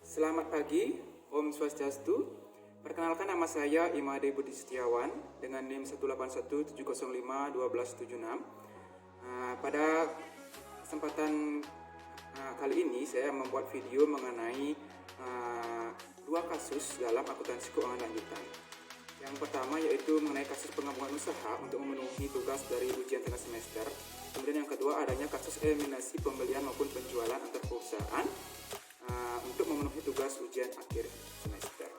Selamat pagi, Om Swastiastu. Perkenalkan, nama saya Imade Budi Setiawan dengan NIM 18170512776. Pada kesempatan kali ini saya membuat video mengenai dua kasus dalam akuntansi keuangan lanjutan. Yang pertama yaitu mengenai kasus penggabungan usaha untuk memenuhi tugas dari ujian tengah semester. Kemudian yang kedua adanya kasus eliminasi pembelian maupun penjualan antar perusahaan untuk memenuhi tugas ujian akhir semester.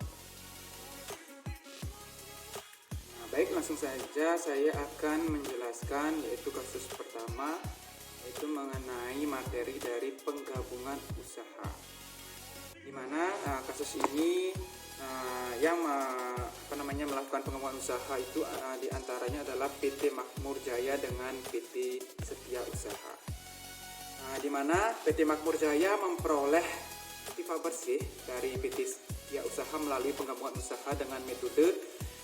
Baik, langsung saja saya akan menjelaskan yaitu kasus pertama, yaitu mengenai materi dari penggabungan usaha, di mana kasus ini yang melakukan penggabungan usaha itu diantaranya adalah PT Makmur Jaya dengan PT Setia Usaha, di mana PT Makmur Jaya memperoleh aktiva bersih dari PT Setia Usaha melalui penggabungan usaha dengan metode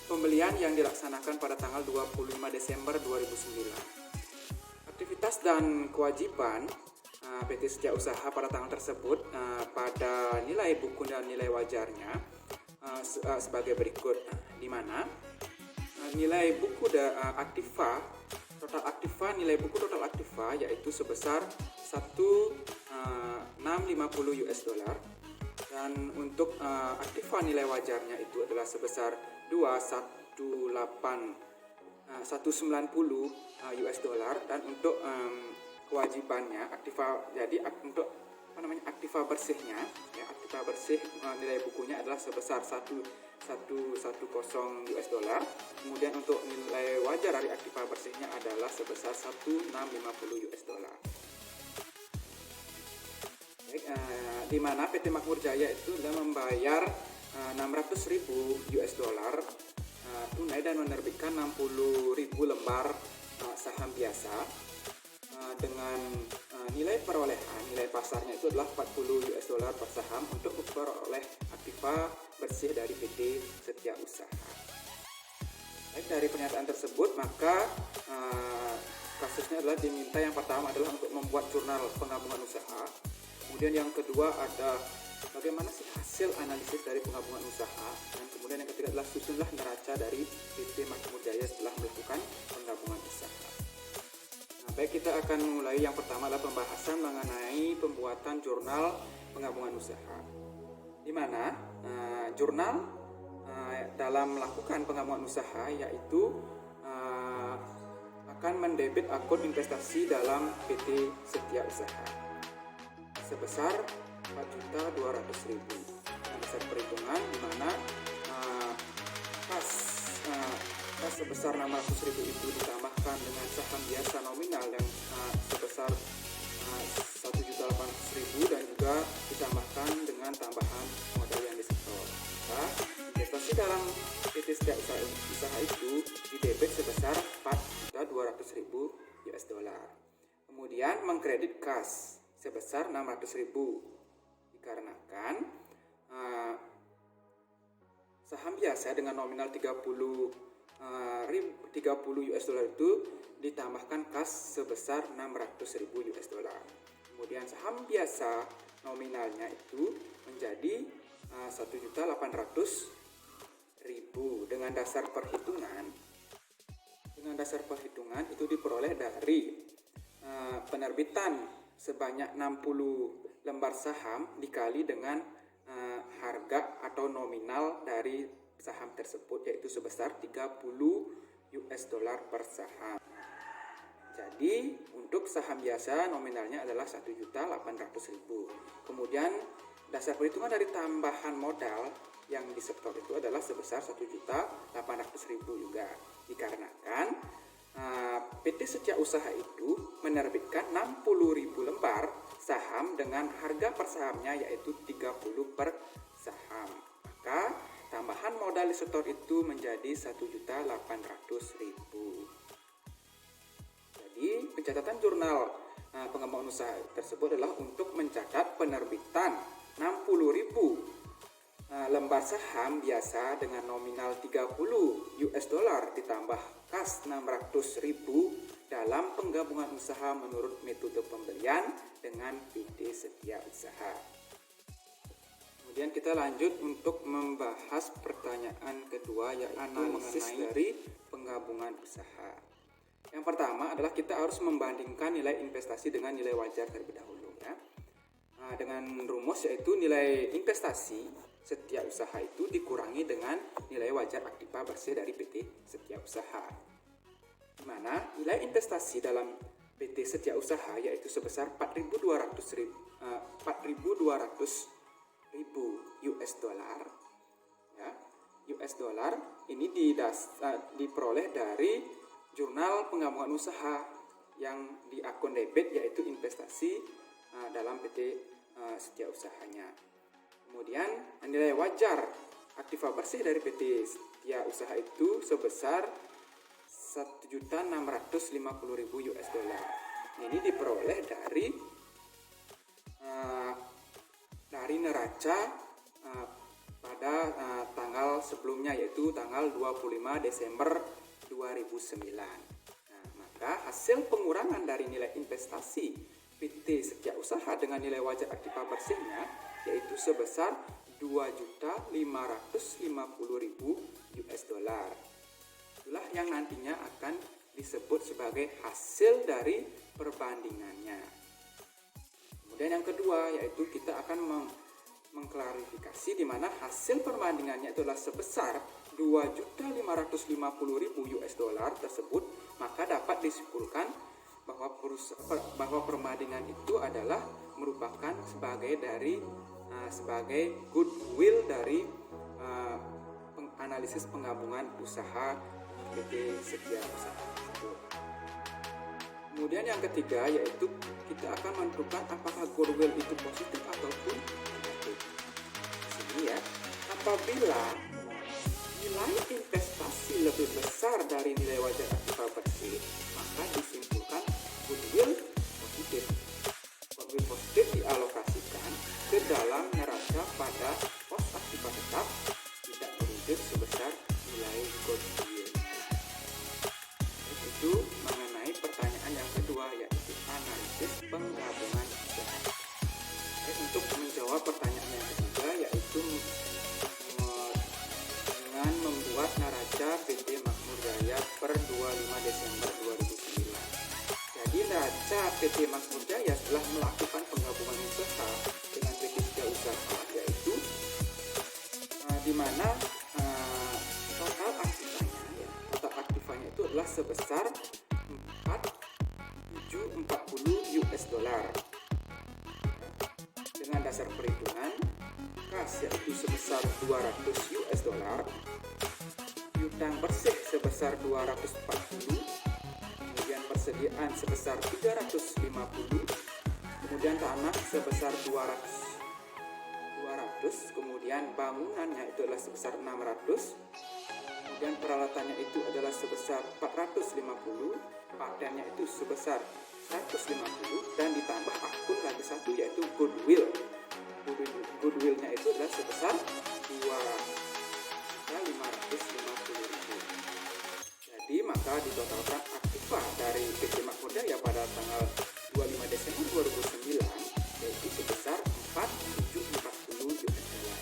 pembelian yang dilaksanakan pada tanggal 25 Desember 2009. Aktivitas dan kewajiban PT Setia Usaha pada tanggal tersebut pada nilai buku dan nilai wajarnya sebagai berikut, di mana nilai buku nilai buku total aktiva yaitu sebesar 1.650 US dollar, dan untuk aktiva nilai wajarnya itu adalah sebesar 190 US dollar, dan untuk kewajibannya untuk aktiva bersihnya aktiva bersih nilai bukunya adalah sebesar 110 US dollar. Kemudian untuk nilai wajar dari aktiva bersihnya adalah sebesar 1.650 US dollar. Baik, di mana PT Makmur Jaya itu sudah membayar 600.000 US dollar tunai dan menerbitkan 60.000 lembar saham biasa dengan nilai pasarnya itu adalah 40 US dollar per saham untuk memperoleh aktiva bersih dari PT Setia Usaha. Baik, dari pernyataan tersebut maka kasusnya adalah diminta, yang pertama adalah untuk membuat jurnal penggabungan usaha. Kemudian yang kedua ada bagaimana sih hasil analisis dari penggabungan usaha, dan kemudian yang ketiga adalah susunlah neraca dari PT Makmur Jaya setelah melakukan penggabungan usaha. Baik, kita akan mulai. Yang pertama adalah pembahasan mengenai pembuatan jurnal penggabungan usaha, di mana jurnal dalam melakukan penggabungan usaha yaitu akan mendebit akun investasi dalam PT Setia Usaha sebesar 4.200.000 dasar perhitungan, di mana kas sebesar 600.000 itu ditambahkan dengan saham biasa nominal yang sebesar 1.800.000 dan juga ditambahkan dengan tambahan modal yang disetor. Investasi dalam PT Setia Usaha itu didebit sebesar 4.200.000 US dollar. Kemudian mengkredit kas sebesar 600.000 dikarenakan saham biasa dengan nominal 30 US dollar itu ditambahkan kas sebesar 600.000 US dollar. Kemudian saham biasa nominalnya itu menjadi 1.800.000 dengan dasar perhitungan itu diperoleh dari penerbitan sebanyak 60 lembar saham dikali dengan harga atau nominal dari saham tersebut yaitu sebesar 30 US dollar per saham. Jadi untuk saham biasa nominalnya adalah 1.800.000. Kemudian dasar perhitungan dari tambahan modal yang disetor itu adalah sebesar 1.800.000 juga, dikarenakan PT Setia Usaha itu menerbitkan 60.000 lembar saham dengan harga per sahamnya yaitu 30 per saham. Maka tambahan modal disetor itu menjadi 1.800.000. Jadi pencatatan jurnal pengembangan usaha tersebut adalah untuk mencatat penerbitan 60.000 lembar saham biasa dengan nominal 30 US dollar ditambah kas 600.000 dalam penggabungan usaha menurut metode pembelian dengan PT Setia Usaha. Kemudian kita lanjut untuk membahas pertanyaan kedua, yaitu analisis dari penggabungan usaha. Yang pertama adalah kita harus membandingkan nilai investasi dengan nilai wajar terlebih dahulu ya. Dengan rumus yaitu nilai investasi setiap usaha itu dikurangi dengan nilai wajar aktiva bersih dari PT setiap usaha. Di mana nilai investasi dalam PT setiap usaha yaitu sebesar 4.200 US dollar ya. US dollar ini diperoleh dari jurnal penggabungan usaha yang di akun debit yaitu investasi dalam PT setiap usahanya. Kemudian nilai wajar aktiva bersih dari PT setiap usaha itu sebesar 1.650.000 US dollar. Ini diperoleh dari neraca pada tanggal sebelumnya yaitu tanggal 25 Desember 2009. Nah, maka hasil pengurangan dari nilai investasi PT setiap usaha dengan nilai wajar aktiva bersihnya yaitu sebesar 2.550.000 US dollar. Itulah yang nantinya akan disebut sebagai hasil dari perbandingannya. Kemudian yang kedua yaitu kita akan mengklarifikasi di mana hasil perbandingannya itulah sebesar 2.550.000 US dollar tersebut, maka dapat disimpulkan bahwa perbandingan itu adalah merupakan sebagai goodwill dari analisis penggabungan usaha PT setiap usaha tersebut. Kemudian yang ketiga yaitu kita akan menentukan apakah goodwill itu positif ataupun negatif. Di sini ya, apabila nilai investasi lebih besar dari nilai wajar aktiva bersih, maka disimpulkan goodwill positif. Goodwill positif dialokasikan ke dalam neraca pada pos aktiva tetap tidak merujuk sebesar nilai goodwill. Itu mengenai pertanyaan yang kedua yaitu analisis penggabungan usaha. Untuk menjawab pertanyaan yang ketiga yaitu dengan membuat neraca PT Makmur Jaya per 25 Desember 2009. Jadi neraca PT Makmur Jaya setelah melakukan penggabungan usaha dengan PT setiap usaha yaitu di mana total aktivanya itu adalah sebesar 4.740 US dollar. Dengan dasar perhitungan kas yaitu sebesar 200 US dollar, piutang bersih sebesar 240, kemudian persediaan sebesar 350, kemudian tanah sebesar 200, kemudian bangunannya itu adalah sebesar 600, kemudian peralatannya itu adalah sebesar 450, patennya itu sebesar 150, dan ditambah akun lagi satu yaitu goodwill. Goodwillnya itu adalah sebesar 2.550.000. Jadi maka ditotalkan aktiva dari PT Makmur Jaya pada tanggal 25 Desember 2009 yaitu sebesar 4.740 US dollar.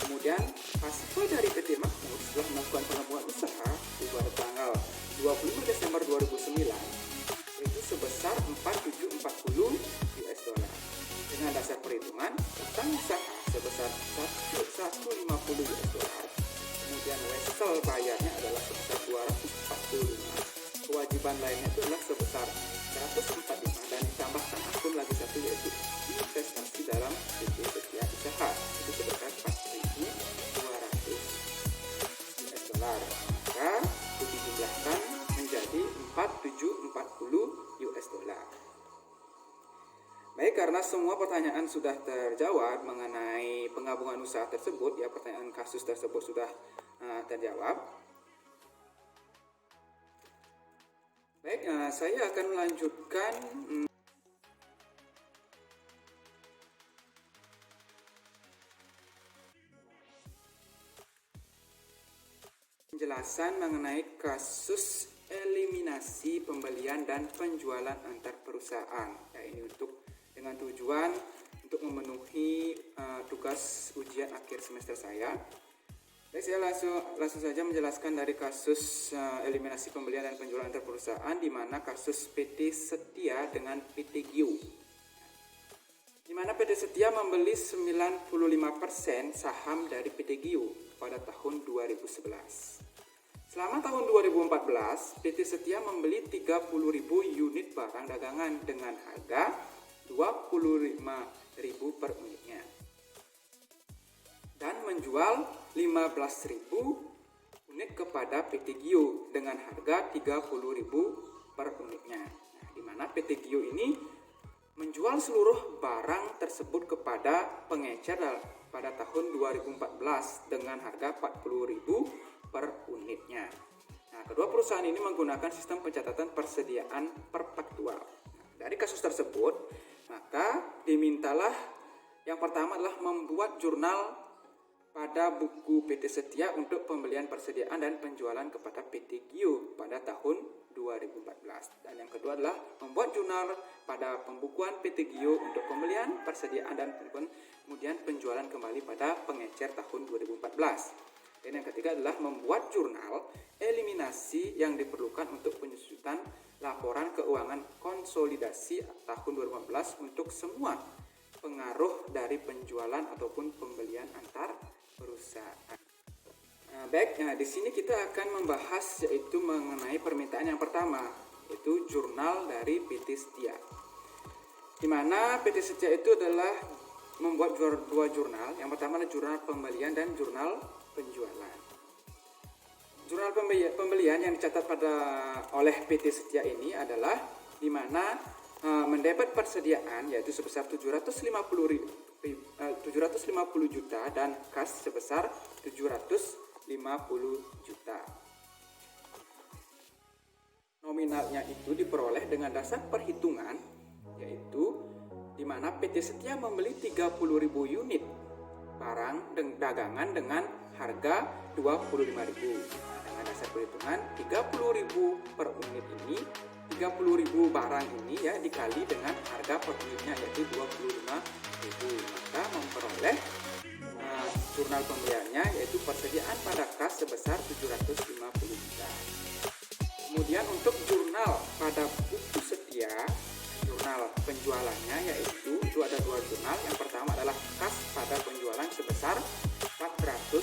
Kemudian pasifa dari PT Makmur setelah melakukan penggabungan usaha pada tanggal 25 Desember 2009 itu sebesar 4.740 US dollar. Dengan dasar perhitungan utang usaha sebesar 150 US dollar, kemudian wesel bayarnya adalah sebesar 245, kewajiban lainnya itu adalah sebesar 145 dan ditambahkan akun lagi satu yaitu investasi dalam PT setiap usaha itu sebesar 4.200 US dollar, maka itu dijumlahkan menjadi 4.740 US dollar. Baik, karena semua pertanyaan sudah terjawab mengenai penggabungan usaha tersebut, ya pertanyaan kasus tersebut sudah terjawab. Baik, saya akan melanjutkan penjelasan mengenai kasus eliminasi pembelian dan penjualan antar perusahaan. Ya, ini dengan tujuan untuk memenuhi tugas ujian akhir semester saya. Baik, saya langsung saja menjelaskan dari kasus eliminasi pembelian dan penjualan antar perusahaan, di mana kasus PT Setia dengan PT Gio. Di mana PT Setia membeli 95% saham dari PT Gio pada tahun 2011. Selama tahun 2014, PT Setia membeli 30.000 unit barang dagangan dengan harga 25.000 per unitnya, dan menjual 15.000 unit kepada PT Gio dengan harga 30.000 per unitnya. Nah, di mana PT Gio ini menjual seluruh barang tersebut kepada pengecer pada tahun 2014 dengan harga 40.000 per unitnya. Nah, kedua perusahaan ini menggunakan sistem pencatatan persediaan perpaktual. Dari kasus tersebut, maka dimintalah yang pertama adalah membuat jurnal pada buku PT Setia untuk pembelian, persediaan, dan penjualan kepada PT Gio pada tahun 2014. Dan yang kedua adalah membuat jurnal pada pembukuan PT Gio untuk pembelian, persediaan, dan kemudian penjualan kembali pada pengecer tahun 2014. Dan yang ketiga adalah membuat jurnal eliminasi yang diperlukan untuk penyusutan laporan keuangan konsolidasi tahun 2014 untuk semua pengaruh dari penjualan ataupun pembelian antar perusahaan. Di sini kita akan membahas yaitu mengenai permintaan yang pertama, yaitu jurnal dari PT Setia. Di mana PT Setia itu adalah membuat dua jurnal. Yang pertama adalah jurnal pembelian dan jurnal penjualan. Jurnal pembelian yang dicatat oleh PT Setia ini adalah di mana mendapat persediaan yaitu sebesar 750 juta dan kas sebesar 750 juta. Nominalnya itu diperoleh dengan dasar perhitungan, yaitu di mana PT Setia membeli 30.000 unit barang dagangan dengan harga 25.000. Dengan dasar perhitungan 30.000 per unit ini, 30.000 barang ini ya dikali dengan harga per unitnya yaitu 25.000, maka memperoleh jurnal pembeliannya yaitu persediaan pada kas sebesar 750 juta. Kemudian untuk jurnal pada buku Setia, jurnal penjualannya yaitu itu ada dua jurnal. Yang pertama adalah kas pada penjualan sebesar 450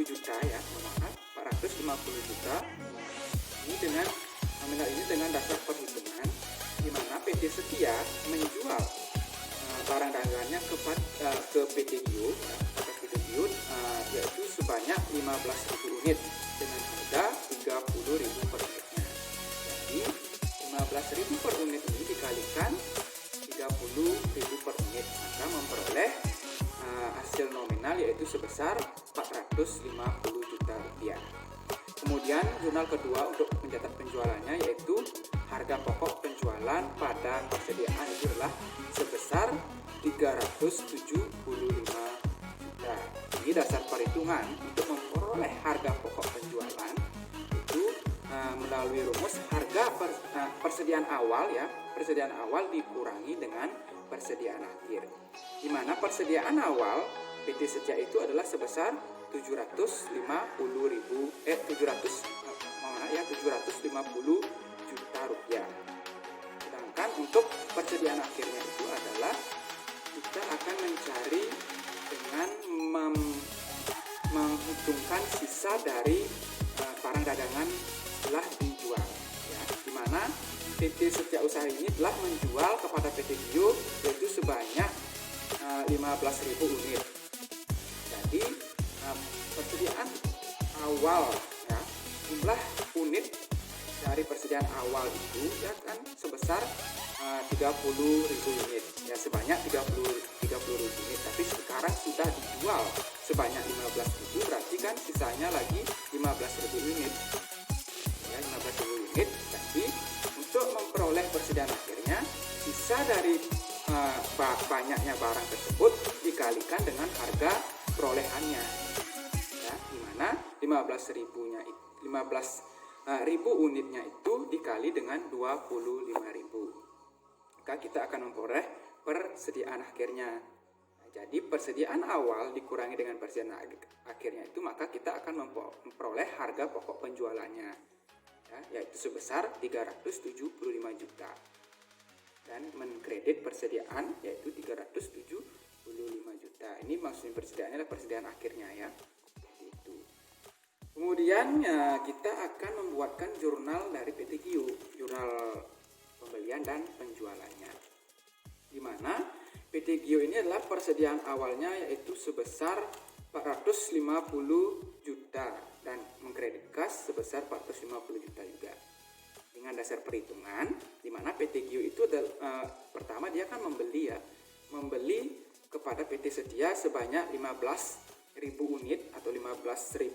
juta ya, 450 juta. Ini dengan nominal ini dengan dasar perhitungan di mana PT Setia menjual barang dagangannya ke PT Gio, yaitu sebanyak 15.000 unit dengan harga 30.000 per unitnya. Jadi 15.000 per unit ini dikalikan 30.000 per unit, maka memperoleh hasil nominal yaitu sebesar 450 juta rupiah. Kemudian jurnal kedua untuk mencatat penjualannya yaitu harga pokok penjualan pada persediaan itu adalah sebesar 375 juta. Ini dasar perhitungan untuk memperoleh harga pokok penjualan itu melalui rumus harga persediaan awal ya, persediaan awal dikurangi dengan persediaan akhir. Di mana persediaan awal PT Setia itu adalah sebesar 750 juta rupiah. Sedangkan untuk persediaan akhirnya itu adalah kita akan mencari dengan menghitungkan sisa dari barang dagangan setelah dijual ya, di mana PT Setia Usaha ini telah menjual kepada PT Gio yaitu sebanyak 15.000 unit. Jadi persediaan awal ya, jumlah unit dari persediaan awal itu ya kan sebesar 30.000 unit ya, sebanyak 30.000 unit, tapi sekarang sudah dijual sebanyak 15.000, berarti kan sisanya lagi 15.000 unit ya, 15.000 unit. Jadi untuk memperoleh persediaan akhirnya sisa dari banyaknya barang tersebut dikalikan dengan harga perolehannya ya, dimana 15.000 unitnya itu dikali dengan 25.000, maka kita akan memperoleh persediaan akhirnya. Nah, jadi persediaan awal dikurangi dengan persediaan akhirnya itu, maka kita akan memperoleh harga pokok penjualannya, ya, yaitu sebesar 375 juta. Dan mengkredit persediaan yaitu 375 juta. Ini maksudnya persediaannya adalah persediaan akhirnya ya. Itu. Kemudian kita akan membuatkan jurnal dari PT Gio, jurnal pembelian dan penjualannya. Di mana PT Gio ini adalah persediaan awalnya yaitu sebesar 450 juta dan mengkredit kas sebesar 450 juta juga. Dengan dasar perhitungan di mana PT Gio itu adalah pertama dia akan membeli kepada PT Setia sebanyak 15.000 unit atau 15.000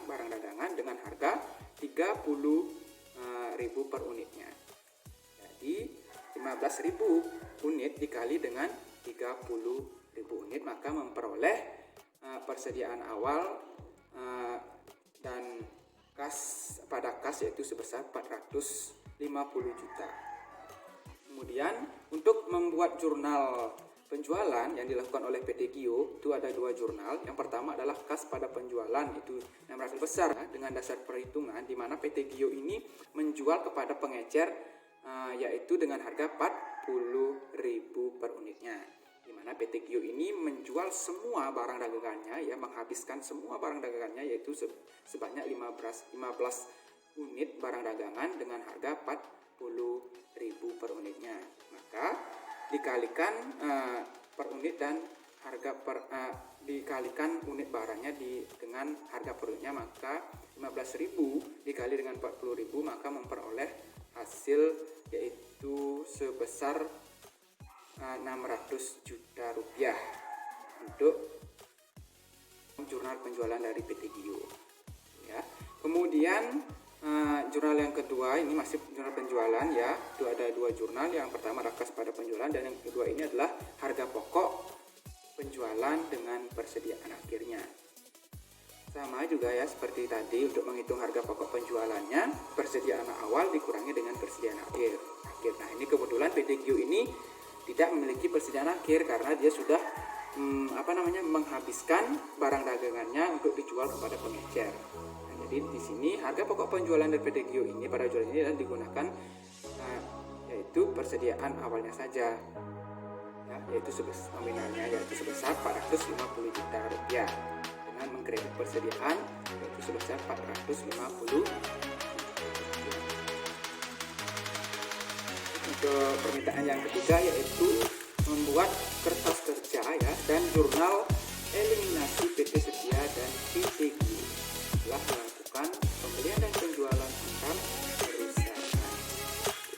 barang dagangan dengan harga 30.000 per unitnya. Jadi 15.000 unit dikali dengan 30.000 unit maka memperoleh persediaan awal dan kas yaitu sebesar 450 juta. Kemudian untuk membuat jurnal penjualan yang dilakukan oleh PT Gio itu ada 2 jurnal. Yang pertama adalah kas pada penjualan, itu 600 besar dengan dasar perhitungan di mana PT Gio ini menjual kepada pengecer yaitu dengan harga 40.000 per unitnya. Di mana PT Gio ini menjual semua barang dagangannya, ya, menghabiskan semua barang dagangannya yaitu sebanyak 15 unit barang dagangan dengan harga 40.000 per unitnya. Maka dikalikan per unit dan harga dikalikan unit barangnya dengan harga per unitnya, maka 15.000 dikali dengan 40.000 maka memperoleh hasil yaitu sebesar 600 juta rupiah untuk jurnal penjualan dari PT Gio, ya. Kemudian jurnal yang kedua ini masih jurnal penjualan, ya. Itu ada 2 jurnal. Yang pertama adalah kas pada penjualan dan yang kedua ini adalah harga pokok penjualan dengan persediaan akhirnya. Sama juga ya seperti tadi, untuk menghitung harga pokok penjualannya persediaan awal dikurangi dengan persediaan akhir. Nah, ini kebetulan PT Gio ini tidak memiliki persediaan akhir karena dia sudah menghabiskan barang dagangannya untuk dijual kepada pengecer. Nah, jadi di sini harga pokok penjualan dari PT Gio ini pada jualan ini adalah digunakan yaitu persediaan awalnya saja, ya, yaitu nominalnya yaitu sebesar 450 juta rupiah dengan mengkredit persediaan yaitu sebesar 450. Untuk permintaan yang ketiga yaitu membuat kertas kerja, ya, dan jurnal eliminasi PT Setia dan PT Gio telah melakukan pembelian dan penjualan antar perusahaan.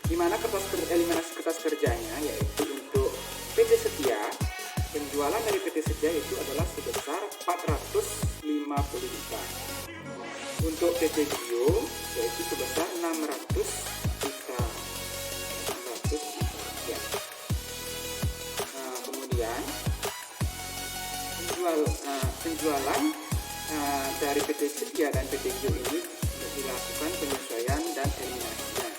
Di mana eliminasi kertas kerjanya yaitu untuk PT Setia, penjualan dari PT Setia itu adalah sebesar 450 juta. Untuk PT Gio yaitu sebesar 600 juta. Kemudian penjualan dari PT Setia dan PT Gio ini dilakukan penyesuaian dan eliminasinya.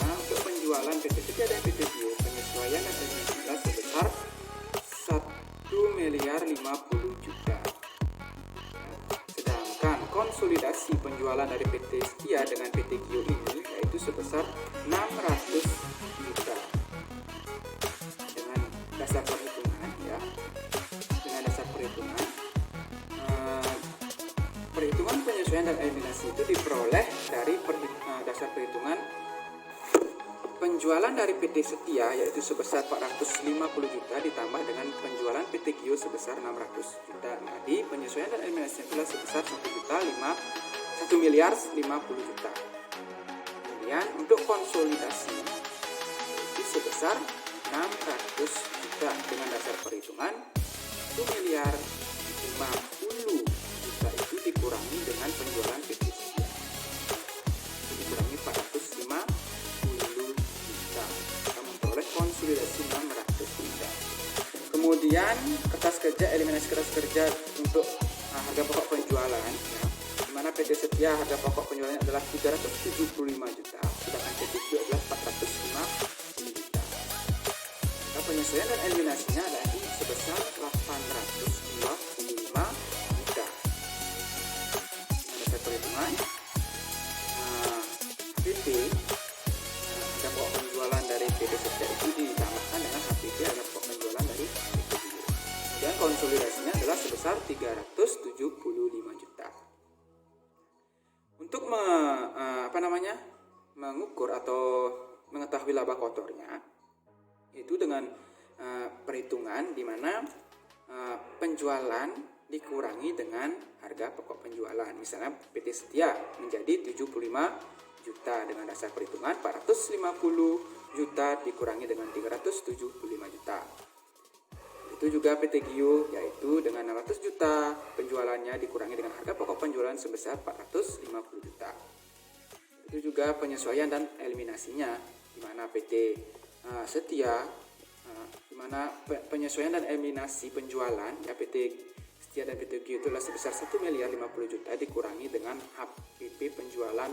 Nah, untuk penjualan PT Setia dan PT Gio penyesuaian dan eliminasinya sebesar 1.050 juta. Sedangkan konsolidasi penjualan dari PT Setia dengan PT Gio ini yaitu sebesar 600 juta. Dengan dasar perhitungan, ya, dengan dasar perhitungan penyesuaian dan eliminasi itu diperoleh dari dasar perhitungan penjualan dari PT Setia yaitu sebesar 450 juta ditambah dengan penjualan PT Gio sebesar 600 juta. Nah, di penyesuaian dan eliminasi itulah sebesar 1.050 juta. Kemudian untuk konsolidasi itu sebesar 600 juta dengan dasar perhitungan 1.050 juta itu dikurangi dengan penjualan PT Setia itu dikurangi 450 juta, kita memperoleh konsolidasi 600 juta. Kemudian kertas kerja, eliminasi kertas kerja untuk harga pokok penjualan, ya, di mana PT Setia harga pokok penjualannya adalah 375 juta sedangkan PT Gio adalah 450 juta. Kita penyesuaian dan eliminasinya adalah sebesar 825 juta. Ada perhitungan HPP harga pokok penjualan dari PT Setia itu ditambahkan dengan HPP harga pokok penjualan dari PT Gio. Kemudian konsolidasinya adalah sebesar 375 juta. Untuk mengukur atau mengetahui laba kotornya itu dengan perhitungan di mana penjualan dikurangi dengan harga pokok penjualan. Misalnya PT Setia menjadi 75 juta dengan dasar perhitungan 450 juta dikurangi dengan 375 juta. Itu juga PT Gio yaitu dengan 600 juta penjualannya dikurangi dengan harga pokok penjualan sebesar 450 juta. Itu juga penyesuaian dan eliminasinya di mana PT Setia di mana penyesuaian dan eliminasi penjualan ya PT Setia dan PT Gio itu adalah sebesar 1.050 juta dikurangi dengan HPP penjualan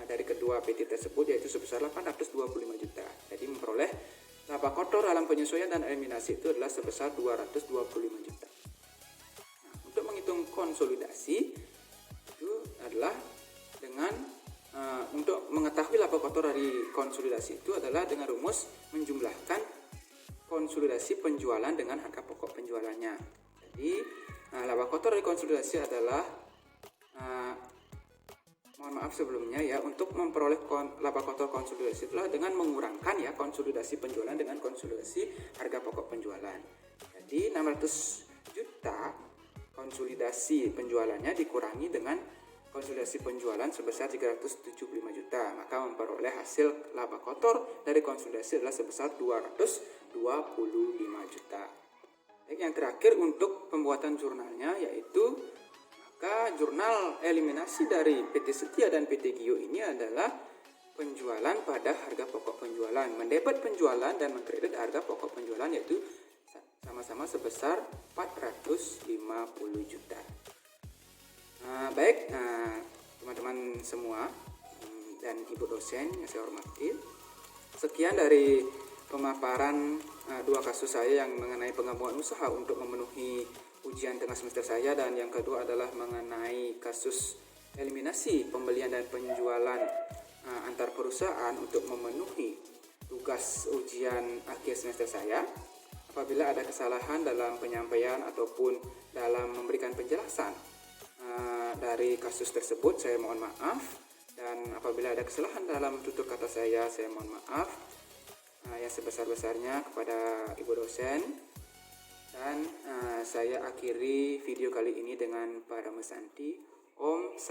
dari kedua PT tersebut yaitu sebesar 825 juta. Jadi memperoleh laba kotor dalam penyesuaian dan eliminasi itu adalah sebesar 225 juta. Nah, untuk menghitung konsolidasi itu adalah dengan untuk mengetahui laba kotor dari konsolidasi itu adalah dengan rumus menjumlahkan konsolidasi penjualan dengan harga pokok penjualannya. Jadi laba kotor dari konsolidasi adalah mohon maaf sebelumnya ya, untuk memperoleh laba kotor konsolidasi itulah dengan mengurangkan ya konsolidasi penjualan dengan konsolidasi harga pokok penjualan. Jadi 600 juta konsolidasi penjualannya dikurangi dengan konsolidasi penjualan sebesar 375 juta, maka memperoleh hasil laba kotor dari konsolidasi adalah sebesar 225 juta. Baik, yang terakhir untuk pembuatan jurnalnya yaitu maka jurnal eliminasi dari PT Setia dan PT Gio ini adalah penjualan pada harga pokok penjualan, mendebet penjualan dan mengkredit harga pokok penjualan yaitu sama-sama sebesar 450 juta. Baik, teman-teman semua dan ibu dosen yang saya hormati, sekian dari pemaparan dua kasus saya yang mengenai pengembangan usaha untuk memenuhi ujian tengah semester saya, dan yang kedua adalah mengenai kasus eliminasi pembelian dan penjualan antar perusahaan untuk memenuhi tugas ujian akhir semester saya. Apabila ada kesalahan dalam penyampaian ataupun dalam memberikan penjelasan dari kasus tersebut, saya mohon maaf, dan apabila ada kesalahan dalam tutur kata saya mohon maaf yang sebesar-besarnya kepada ibu dosen. Dan saya akhiri video kali ini dengan Para Mesanti. Om